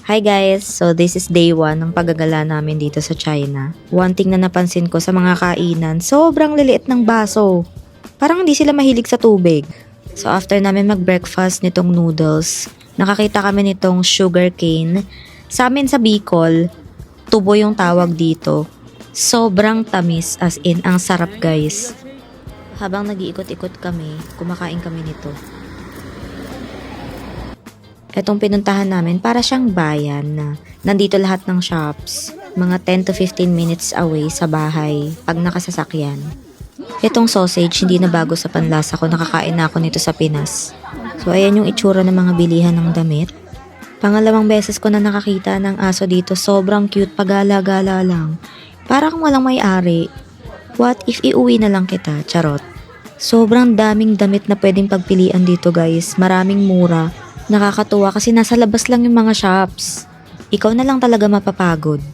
Hi guys! So this is day 1 ng paggagala namin dito sa China. One thing na napansin ko sa mga kainan, sobrang liliit ng baso. Parang hindi sila mahilig sa tubig. So after namin mag-breakfast nitong noodles, nakakita kami nitong sugar cane. Sa amin sa Bicol, tubo yung tawag dito. Sobrang tamis, as in ang sarap guys. Habang nag-iikot-ikot kami, kumakain kami nito. Etong pinuntahan namin para siyang bayan na nandito lahat ng shops. Mga 10 to 15 minutes away sa bahay pag nakasasakyan. Etong sausage hindi na bago sa panlasa ko, nakakain na ako nito sa Pinas. So ayan yung itsura ng mga bilihan ng damit. Pangalawang beses ko na nakakita ng aso dito, sobrang cute, pagala-gala lang. Parang walang may-ari. What if iuwi na lang kita? Charot. Sobrang daming damit na pwedeng pagpilian dito guys, maraming mura. Nakakatuwa kasi nasa labas lang yung mga shops. Ikaw na lang talaga mapapagod.